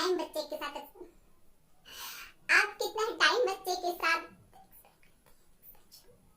Time बच्चे के साथ आप कितना टाइम बच्चे के साथ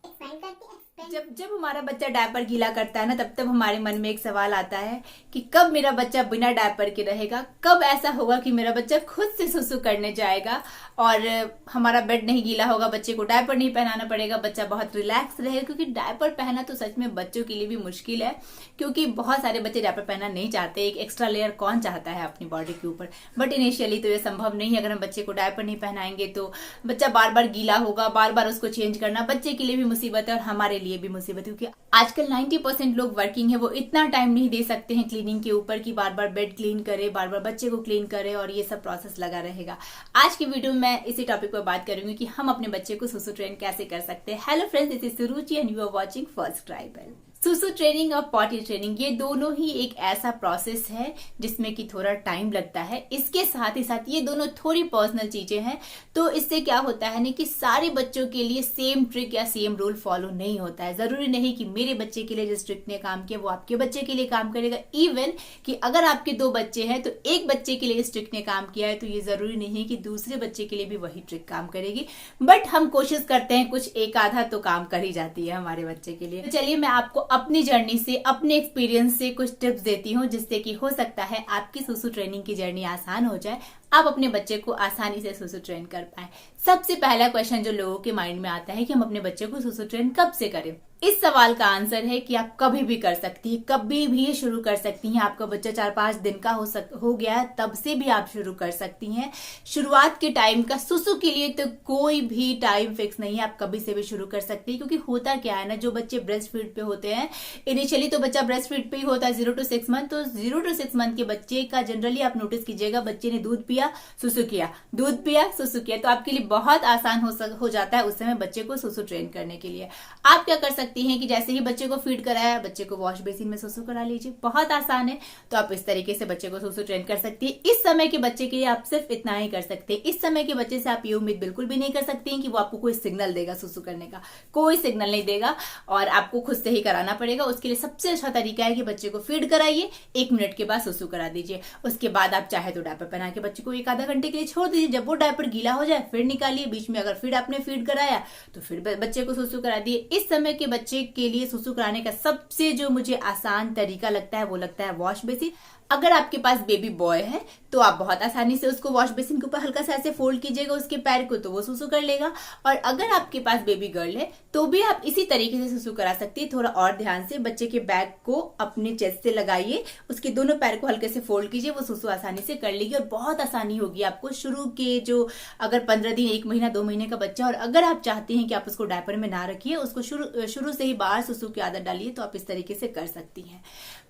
स्पेंड करते हैं? जब जब हमारा बच्चा डायपर गीला करता है ना, तब तब हमारे मन में एक सवाल आता है कि कब मेरा बच्चा बिना डायपर के रहेगा, कब ऐसा होगा कि मेरा बच्चा खुद से सुसु करने जाएगा और हमारा बेड नहीं गीला होगा, बच्चे को डायपर नहीं पहनाना पड़ेगा, बच्चा बहुत रिलैक्स रहेगा। क्योंकि डायपर पहनना तो सच में बच्चों के लिए भी मुश्किल है, क्योंकि बहुत सारे बच्चे डायपर पहनना नहीं चाहते। एक एक्स्ट्रा लेयर कौन चाहता है अपनी बॉडी के ऊपर, बट इनिशियली तो ये संभव नहीं है। अगर हम बच्चे को डायपर नहीं पहनाएंगे तो बच्चा बार बार गीला होगा, बार बार उसको चेंज करना बच्चे के लिए भी मुसीबत है और हमारे लिए भी मुसीबत है। क्योंकि आजकल 90% लोग वर्किंग है, वो इतना टाइम नहीं दे सकते हैं क्लीनिंग के ऊपर कि बार बार बेड क्लीन करे, बार बार बच्चे को क्लीन करे और ये सब प्रोसेस लगा रहेगा। आज की वीडियो में मैं इसी टॉपिक पर बात करूंगी कि हम अपने बच्चे को सुसु ट्रेन कैसे कर सकते हैं। Hello friends, this is Suruchi and you are watching first tribal. सुसु ट्रेनिंग और पॉटी ट्रेनिंग ये दोनों ही एक ऐसा प्रोसेस है जिसमें कि थोड़ा टाइम लगता है। इसके साथ ही साथ ये दोनों थोड़ी पर्सनल चीजें हैं, तो इससे क्या होता है ना कि सारे बच्चों के लिए सेम ट्रिक या सेम रूल फॉलो नहीं होता है। जरूरी नहीं कि मेरे बच्चे के लिए जिस ट्रिक ने काम किया वो आपके बच्चे के लिए काम करेगा। इवन कि अगर आपके 2 बच्चे हैं तो एक बच्चे के लिए इस ट्रिक ने काम किया है तो ये जरूरी नहीं है कि दूसरे बच्चे के लिए भी वही ट्रिक काम करेगी। बट हम कोशिश करते हैं, कुछ एक आधा तो काम कर ही जाती है हमारे बच्चे के लिए। तो चलिए मैं आपको अपनी जर्नी से, अपने एक्सपीरियंस से कुछ टिप्स देती हूँ जिससे कि हो सकता है आपकी सुसु ट्रेनिंग की जर्नी आसान हो जाए, आप अपने बच्चे को आसानी से सुसु ट्रेन कर पाए। सबसे पहला क्वेश्चन जो लोगों के माइंड में आता है कि हम अपने बच्चे को सुसु ट्रेन कब से करें। इस सवाल का आंसर है कि आप कभी भी कर सकती है, कभी भी शुरू कर सकती हैं। आपका बच्चा 4-5 दिन का हो गया है तब से भी आप शुरू कर सकती हैं। शुरुआत के टाइम का सुसु के लिए तो कोई भी टाइम फिक्स नहीं है, आप कभी से भी शुरू कर सकती है। क्योंकि होता क्या है ना, जो बच्चे ब्रेस्ट फीड पे होते हैं, इनिशियली तो बच्चा ब्रेस्ट फीड पे ही होता है 0 to 6 मंथ। तो 0 to 6 मंथ के बच्चे का जनरली आप नोटिस कीजिएगा, बच्चे ने दूध पिया सुसु किया, दूध पिया सुसु किया, तो आपके लिए बहुत आसान हो जाता है उस समय बच्चे को सुसु ट्रेन करने के लिए। आप क्या कर सकती हैं कि जैसे ही बच्चे को फीड कराया, बच्चे को वॉश बेसिन में सुसु करा लीजिए, बहुत आसान है। तो आप इस तरीके से बच्चे को सुसु ट्रेन कर सकती है। इस समय के बच्चे के लिए आप सिर्फ इतना ही कर सकते हैं। इस समय के बच्चे से आप ये उम्मीद बिल्कुल भी नहीं कर सकती हैं कि वो आपको कोई सिग्नल देगा सुसु करने का, कोई सिग्नल नहीं देगा और आपको खुद से ही कराना पड़ेगा। उसके लिए सबसे अच्छा तरीका है कि बच्चे को फीड कराइए, 1 मिनट के बाद सुसु करा दीजिए। उसके बाद आप चाहे तो डायपर पहना के बच्चे को 1-आधा घंटे के लिए छोड़ दीजिए। जब वो डायपर गीला हो जाए फिर निकालिए। बीच में अगर फिर आपने फीड कराया तो फिर बच्चे को सुसु करा दिए। इस समय के बच्चे के लिए सुसु कराने का सबसे जो मुझे आसान तरीका लगता है वो लगता है वॉश बेसिन। अगर आपके पास बेबी बॉय है तो आप बहुत आसानी से उसको वॉश बेसिन के ऊपर हल्का सा ऐसे फोल्ड कीजिएगा उसके पैर को, तो वो सुसु कर लेगा। और अगर आपके पास बेबी गर्ल है तो भी आप इसी तरीके से सुसु करा सकती है। थोड़ा और ध्यान से बच्चे के बैग को अपने चेस्ट से लगाइए, उसके दोनों पैर को हल्के से फोल्ड कीजिए, वो सुसु आसानी से कर लेगी और बहुत आसानी होगी आपको। शुरू के जो अगर 15 दिन, 1 महीना, 2 महीने का बच्चा और अगर आप चाहती हैं कि आप उसको डायपर में ना रखिए, उसको शुरू से ही बाहर सुसु की आदत डालिए, तो आप इस तरीके से कर सकती हैं।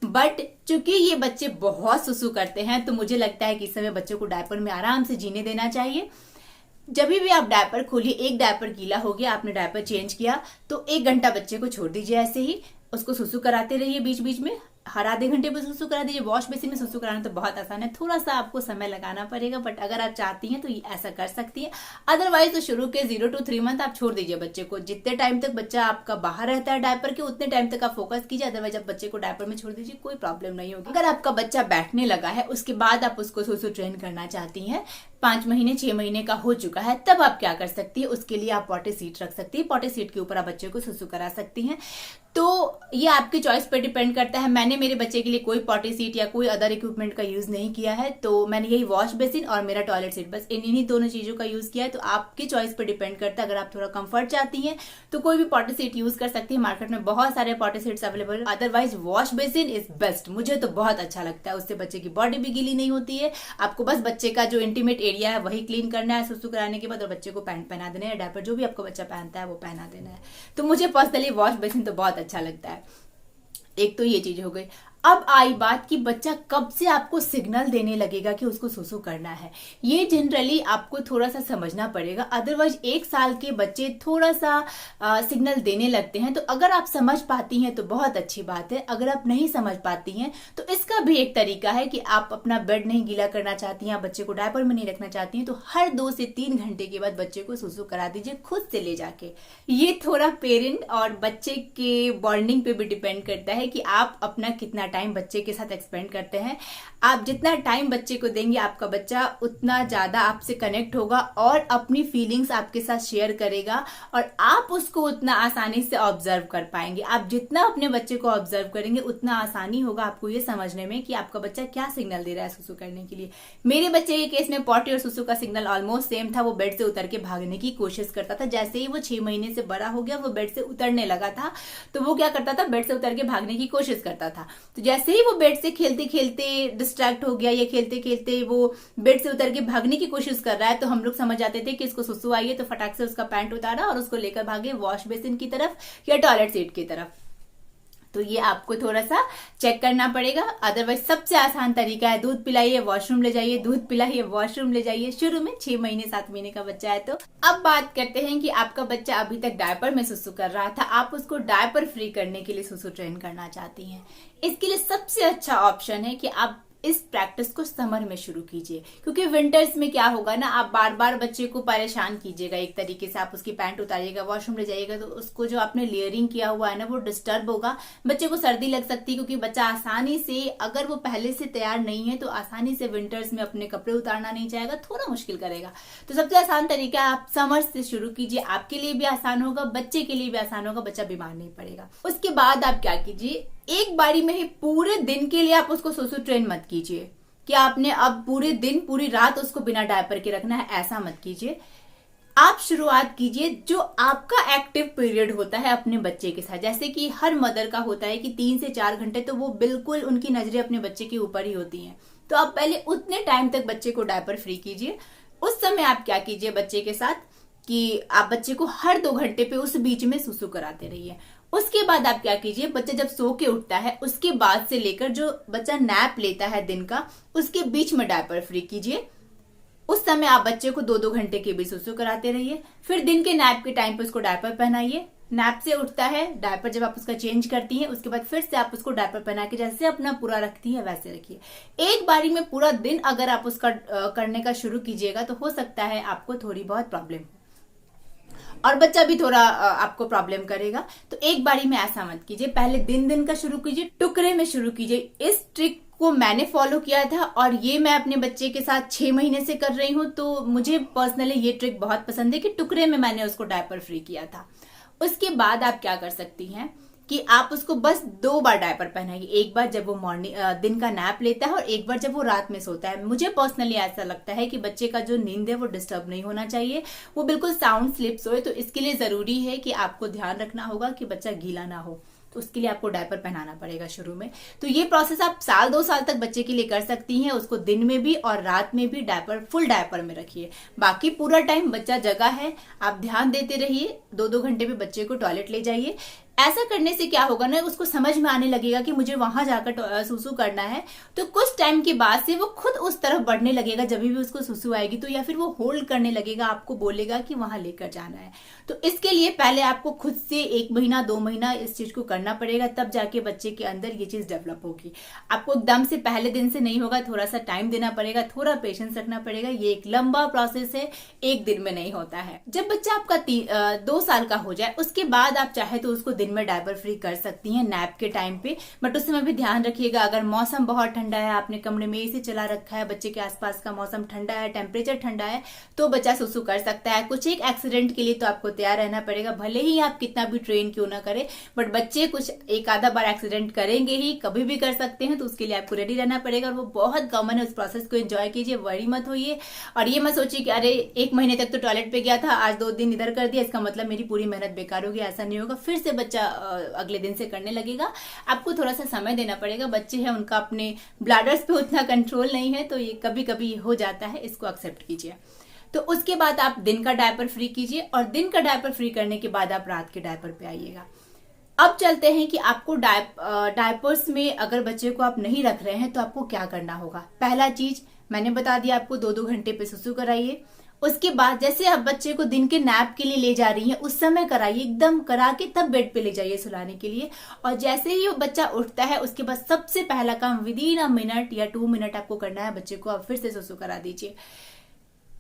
बट चूंकि ये बच्चे बहुत सुसु करते हैं तो मुझे लगता है कि इस समय बच्चों को डायपर में आराम से जीने देना चाहिए। जब भी आप डायपर खोलिए, एक डायपर गीला हो गया, आपने डायपर चेंज किया तो 1 घंटा बच्चे को छोड़ दीजिए। ऐसे ही उसको सुसु कराते रहिए, बीच बीच में हर आधे घंटे में सुसु करा दीजिए। वॉश बेसिन में सुसु कराना तो बहुत आसान है, थोड़ा सा आपको समय लगाना पड़ेगा, बट अगर आप चाहती हैं तो ऐसा कर सकती हैं। अदरवाइज तो शुरू के 0 to 3 मंथ आप छोड़ दीजिए बच्चे को। जितने टाइम तक बच्चा आपका बाहर रहता है डायपर के, उतने टाइम तक आप फोकस कीजिए। अदरवाइज आप बच्चे को डायपर में छोड़ दीजिए, कोई प्रॉब्लम नहीं होगी। अगर आपका बच्चा बैठने लगा है, उसके बाद आप उसको सुसु ट्रेन करना चाहती हैं, 5 महीने 6 महीने का हो चुका है, तब आप क्या कर सकती है, उसके लिए आप पॉटी सीट रख सकती है। पॉटी सीट के ऊपर आप बच्चे को सुसु करा सकती हैं। तो ये आपकी चॉइस पे डिपेंड करता है। मैंने मेरे बच्चे के लिए कोई पॉटी सीट या कोई अदर इक्विपमेंट का यूज नहीं किया है, तो मैंने यही वॉश बेसिन और मेरा टॉयलेट सीट, बस इन्हीं दोनों चीजों का यूज किया है। तो आपकी चॉइस पे डिपेंड करता है। अगर आप थोड़ा कंफर्ट चाहती हैं तो कोई भी पॉटी सीट यूज कर सकती है, मार्केट में बहुत सारे पॉटी सीट्स अवेलेबल है। Otherwise wash basin is best, मुझे तो बहुत अच्छा लगता है। उससे बच्चे की बॉडी भी गीली नहीं होती है। आपको बस बच्चे का जो इंटीमेट एरिया है वही क्लीन करना है सुसु कराने के बाद, और बच्चे को पैंट पहना देना है, डायपर जो भी आपको बच्चा पहनता है वो पहना देना है। तो मुझे पर्सनली वॉश बेसिन तो बहुत अच्छा लगता है। एक तो ये चीज हो गई। अब आई बात कि बच्चा कब से आपको सिग्नल देने लगेगा कि उसको सुसु करना है। ये जनरली आपको थोड़ा सा समझना पड़ेगा। अदरवाइज 1 साल के बच्चे थोड़ा सा सिग्नल देने लगते हैं। तो अगर आप समझ पाती हैं तो बहुत अच्छी बात है, अगर आप नहीं समझ पाती हैं तो इसका भी एक तरीका है कि आप अपना बेड नहीं गीला करना चाहती हैं, बच्चे को डायपर में नहीं रखना चाहती हैं, तो हर 2 से 3 घंटे के बाद बच्चे को सुसु करा दीजिए खुद से ले जाके। ये थोड़ा पेरेंट और बच्चे के बॉन्डिंग पे भी डिपेंड करता है कि आप अपना कितना टाइम बच्चे के साथ एक्सपेंड करते हैं। आप जितना टाइम बच्चे को देंगे आपका बच्चा उतना ज्यादा आपसे कनेक्ट होगा और अपनी फीलिंग्स आपके साथ शेयर करेगा और आप उसको उतना आसानी से ऑब्जर्व कर पाएंगे। आप जितना अपने बच्चे को ऑब्जर्व करेंगे उतना आसानी होगा आपको ये समझने में कि आपका बच्चा क्या सिग्नल दे रहा है सुसु करने के लिए। मेरे बच्चे के केस में पॉटी और सुसु का सिग्नल ऑलमोस्ट सेम था। वो बेड से उतर के भागने की कोशिश करता था। जैसे ही वो 6 महीने से बड़ा हो गया वो बेड से उतरने लगा था तो वो क्या करता था, बेड से उतर के भागने की कोशिश करता था। तो जैसे ही वो बेड से खेलते खेलते डिस्ट्रैक्ट हो गया या खेलते खेलते वो बेड से उतर के भागने की कोशिश कर रहा है तो हम लोग समझ जाते थे कि इसको सुसु आई है, तो फटाक से उसका पैंट उतारा और उसको लेकर भागे वॉश बेसिन की तरफ या टॉयलेट सीट की तरफ। तो ये आपको थोड़ा सा चेक करना पड़ेगा। अदरवाइज सबसे आसान तरीका है दूध पिलाइए वॉशरूम ले जाइए, दूध पिलाइए वॉशरूम ले जाइए। शुरू में 6 महीने 7 महीने का बच्चा है। तो अब बात करते हैं कि आपका बच्चा अभी तक डायपर में सुसु कर रहा था, आप उसको डायपर फ्री करने के लिए सुसु ट्रेन करना चाहती हैं। इसके लिए सबसे अच्छा ऑप्शन है कि आप इस प्रैक्टिस को समर में शुरू कीजिए, क्योंकि विंटर्स में क्या होगा ना, आप बार बार बच्चे को परेशान कीजिएगा। एक तरीके से आप उसकी पैंट उतारिएगा वॉशरूम ले जाइएगा तो उसको जो आपने लेयरिंग किया हुआ है ना वो डिस्टर्ब होगा, बच्चे को सर्दी लग सकती है। क्योंकि बच्चा आसानी से, अगर वो पहले से तैयार नहीं है तो आसानी से विंटर्स में अपने कपड़े उतारना नहीं चाहेगा, थोड़ा मुश्किल करेगा। तो सबसे आसान तरीका आप समर से शुरू कीजिए, आपके लिए भी आसान होगा, बच्चे के लिए भी आसान होगा, बच्चा बीमार नहीं पड़ेगा। उसके बाद आप क्या कीजिए, एक बारी में ही पूरे दिन के लिए आप उसको सुसु ट्रेन मत कीजिए कि आपने अब पूरे दिन पूरी रात उसको बिना डायपर के रखना है, ऐसा मत कीजिए। आप शुरुआत कीजिए जो आपका एक्टिव पीरियड होता है अपने बच्चे के साथ। जैसे कि हर मदर का होता है कि 3 से 4 घंटे तो वो बिल्कुल उनकी नजरें अपने बच्चे के ऊपर ही होती हैं। तो आप पहले उतने टाइम तक बच्चे को डायपर फ्री कीजिए। उस समय आप क्या कीजिए बच्चे के साथ कि आप बच्चे को हर 2 घंटे पे उस बीच में सुसु कराते रहिए। उसके बाद आप क्या कीजिए, बच्चा जब सो के उठता है उसके बाद से लेकर जो बच्चा नैप लेता है दिन का, उसके बीच में डायपर फ्री कीजिए। उस समय आप बच्चे को 2-2 घंटे के भी सुसु कराते रहिए। फिर दिन के नैप के टाइम पे उसको डायपर पहनाइए। नैप से उठता है, डायपर जब आप उसका चेंज करती हैं उसके बाद फिर से आप उसको डायपर पहना के जैसे अपना पूरा रखती है वैसे रखिए। एक बारी में पूरा दिन अगर आप उसका करने का शुरू कीजिएगा तो हो सकता है आपको थोड़ी बहुत प्रॉब्लम और बच्चा भी थोड़ा आपको प्रॉब्लम करेगा। तो एक बारी में ऐसा मत कीजिए, पहले दिन का शुरू कीजिए, टुकड़े में शुरू कीजिए। इस ट्रिक को मैंने फॉलो किया था और ये मैं अपने बच्चे के साथ 6 महीने से कर रही हूँ। तो मुझे पर्सनली ये ट्रिक बहुत पसंद है कि टुकड़े में मैंने उसको डायपर फ्री किया था। उसके बाद आप क्या कर सकती हैं कि आप उसको बस 2 बार डायपर पहनाइए। एक बार जब वो मॉर्निंग दिन का नैप लेता है और एक बार जब वो रात में सोता है। मुझे पर्सनली ऐसा लगता है कि बच्चे का जो नींद है वो डिस्टर्ब नहीं होना चाहिए, वो बिल्कुल साउंड स्लीप सोए। तो इसके लिए जरूरी है कि आपको ध्यान रखना होगा कि बच्चा गीला ना हो, तो उसके लिए आपको डायपर पहनाना पड़ेगा शुरू में। तो ये प्रोसेस आप 1-2 साल तक बच्चे के लिए कर सकती हैं। उसको दिन में भी और रात में भी डायपर, फुल डायपर में रखिए। बाकी पूरा टाइम बच्चा जगह है, आप ध्यान देते रहिए। 2-2 घंटे में बच्चे को टॉयलेट ले जाइए। ऐसा करने से क्या होगा ना, उसको समझ में आने लगेगा कि मुझे वहां जाकर सुसु करना है। तो कुछ टाइम के बाद से वो खुद उस तरफ बढ़ने लगेगा। जब भी उसको सुसु आएगी तो या फिर वो होल्ड करने लगेगा, आपको बोलेगा कि वहां लेकर जाना है। तो इसके लिए पहले आपको खुद से 1 महीना 2 महीना इस चीज को करना पड़ेगा, तब जाके बच्चे के अंदर ये चीज डेवलप होगी। आपको एकदम से पहले दिन से नहीं होगा, थोड़ा सा टाइम देना पड़ेगा, थोड़ा पेशेंस रखना पड़ेगा। ये एक लंबा प्रोसेस है, एक दिन में नहीं होता है। जब बच्चा आपका 2 साल का हो जाए उसके बाद आप चाहे तो उसको दिन में डायपर फ्री कर सकती हैं नैप के टाइम पे। बट उस समय भी ध्यान रखिएगा, अगर मौसम बहुत ठंडा है, आपने कमरे में एसी चला रखा है, बच्चे के आसपास का मौसम ठंडा है, टेम्परेचर ठंडा है, तो बच्चा सुसु कर सकता है। कुछ एक एक्सीडेंट के लिए तो आपको तैयार रहना पड़ेगा, भले ही आप कितना भी ट्रेन क्यों ना करें, बट बच्चे कुछ एक आधा बार एक्सीडेंट करेंगे ही, कभी भी कर सकते हैं। तो उसके लिए आपको रेडी रहना पड़ेगा और वो बहुत कॉमन है। उस प्रोसेस को एंजॉय कीजिए, वरी मत होइए और ये मत सोचिए कि अरे 1 महीने तक तो टॉयलेट पे गया था, आज 2 दिन इधर कर दिया, इसका मतलब मेरी पूरी मेहनत बेकार होगी। ऐसा नहीं होगा, फिर से बच्चा अगले दिन से करने लगेगा। आपको थोड़ा सा समय देना पड़ेगा, बच्चे हैं उनका अपने ब्लैडर्स पे उतना कंट्रोल नहीं है, तो ये कभी कभी हो जाता है, इसको एक्सेप्ट कीजिए। तो उसके बाद आप दिन का डायपर फ्री कीजिए और दिन का डायपर फ्री करने के बाद आप रात के डायपर पे आइएगा। अब चलते हैं कि आपको डायपर्स में अगर बच्चे को आप नहीं रख रहे हैं तो आपको क्या करना होगा। पहला चीज मैंने बता दिया, आपको 2-2 घंटे पे सुसु कराइए। उसके बाद जैसे आप बच्चे को दिन के नैप के लिए ले जा रही हैं उस समय कराइए, एकदम करा के तब बेड पे ले जाइए सुलाने के लिए। और जैसे ही वो बच्चा उठता है उसके बाद सबसे पहला काम विदिन अ मिनट या 2 मिनट आपको करना है, बच्चे को आप फिर से सुसु करा दीजिए।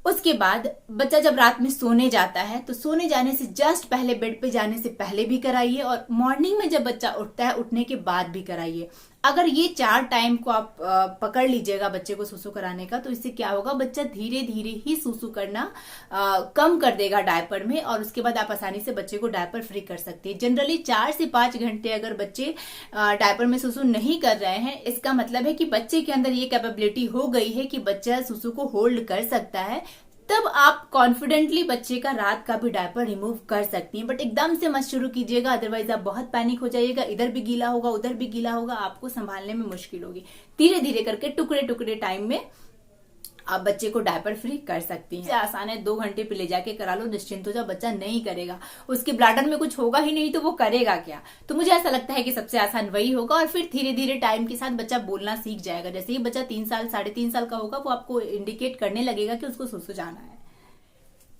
उसके बाद बच्चा जब रात में सोने जाता है तो सोने जाने से जस्ट पहले, बेड पे जाने से पहले भी कराइए और मॉर्निंग में जब बच्चा उठता है उठने के बाद भी कराइए। अगर ये 4 टाइम को आप पकड़ लीजिएगा बच्चे को सुसु कराने का, तो इससे क्या होगा, बच्चा धीरे धीरे ही सुसु करना कम कर देगा डायपर में, और उसके बाद आप आसानी से बच्चे को डायपर फ्री कर सकते हैं। जनरली 4 से 5 घंटे अगर बच्चे डायपर में सुसु नहीं कर रहे हैं, इसका मतलब है कि बच्चे के अंदर ये कैपेबिलिटी हो गई है कि बच्चा सुसु को होल्ड कर सकता है। तब आप कॉन्फिडेंटली बच्चे का रात का भी डायपर रिमूव कर सकती हैं। बट एकदम से मत शुरू कीजिएगा, अदरवाइज आप बहुत पैनिक हो जाइएगा। इधर भी गीला होगा, उधर भी गीला होगा, आपको संभालने में मुश्किल होगी। धीरे धीरे करके टुकड़े टुकड़े टाइम में आप बच्चे को डायपर फ्री कर सकती हैं। आसान है, 2 घंटे पे ले जाके करा लो, निश्चिंत हो जाओ। बच्चा नहीं करेगा, उसके ब्लैडर में कुछ होगा ही नहीं, तो वो करेगा क्या। तो मुझे ऐसा लगता है कि सबसे आसान वही होगा, और फिर धीरे धीरे टाइम के साथ बच्चा बोलना सीख जाएगा। जैसे ही बच्चा 3 साल 3.5 साल का होगा, वो आपको इंडिकेट करने लगेगा कि उसको सुसु जाना है।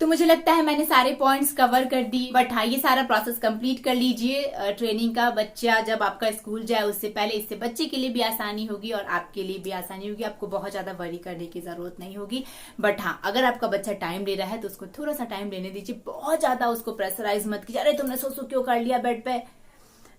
तो मुझे लगता है मैंने सारे पॉइंट्स कवर कर दी। बट हाँ, ये सारा प्रोसेस कंप्लीट कर लीजिए ट्रेनिंग का। बच्चा जब आपका स्कूल जाए उससे पहले, इससे बच्चे के लिए भी आसानी होगी और आपके लिए भी आसानी होगी। आपको बहुत ज्यादा वरी करने की जरूरत नहीं होगी। बट हाँ, अगर आपका बच्चा टाइम ले रहा है तो उसको थोड़ा सा टाइम लेने दीजिए। बहुत ज्यादा उसको प्रेशराइज मत कीजिए, अरे तुमने सुसु क्यों कर लिया बेड पे,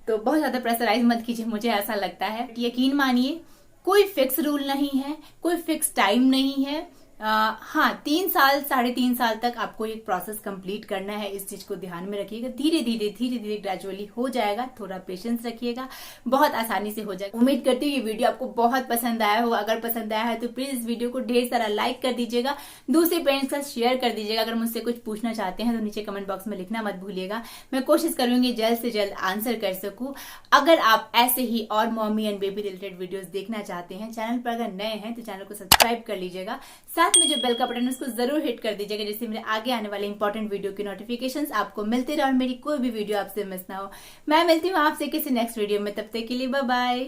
तो बहुत ज्यादा प्रेशराइज मत कीजिए, मुझे ऐसा लगता है। यकीन मानिए, कोई फिक्स रूल नहीं है, कोई फिक्स टाइम नहीं है। हाँ, 3 साल 3.5 साल तक आपको एक प्रोसेस कंप्लीट करना है। इस चीज को ध्यान में रखिएगा। धीरे धीरे ग्रेजुअली हो जाएगा। थोड़ा पेशेंस रखिएगा, बहुत आसानी से हो जाएगा। उम्मीद करती हूँ ये वीडियो आपको बहुत पसंद आया हो। अगर पसंद आया है तो प्लीज इस वीडियो को ढेर सारा लाइक कर दीजिएगा, दूसरे पेरेंट्स के साथ शेयर कर दीजिएगा। अगर मुझसे कुछ पूछना चाहते हैं तो नीचे कमेंट बॉक्स में लिखना मत भूलिएगा। मैं कोशिश करूंगी जल्द से जल्द आंसर कर सकूं। अगर आप ऐसे ही और mommy and baby related videos देखना चाहते हैं, चैनल पर अगर नए हैं तो चैनल को सब्सक्राइब कर लीजिएगा। साथ में जो बेल का बटन है उसको जरूर हिट कर दीजिएगा, जिससे मेरे आगे आने वाले इंपॉर्टेंट वीडियो की नोटिफिकेशंस आपको मिलते रहे और मेरी कोई भी वीडियो आपसे मिस ना हो। मैं मिलती हूँ आपसे किसी नेक्स्ट वीडियो में, तब तक के लिए बाय बाय।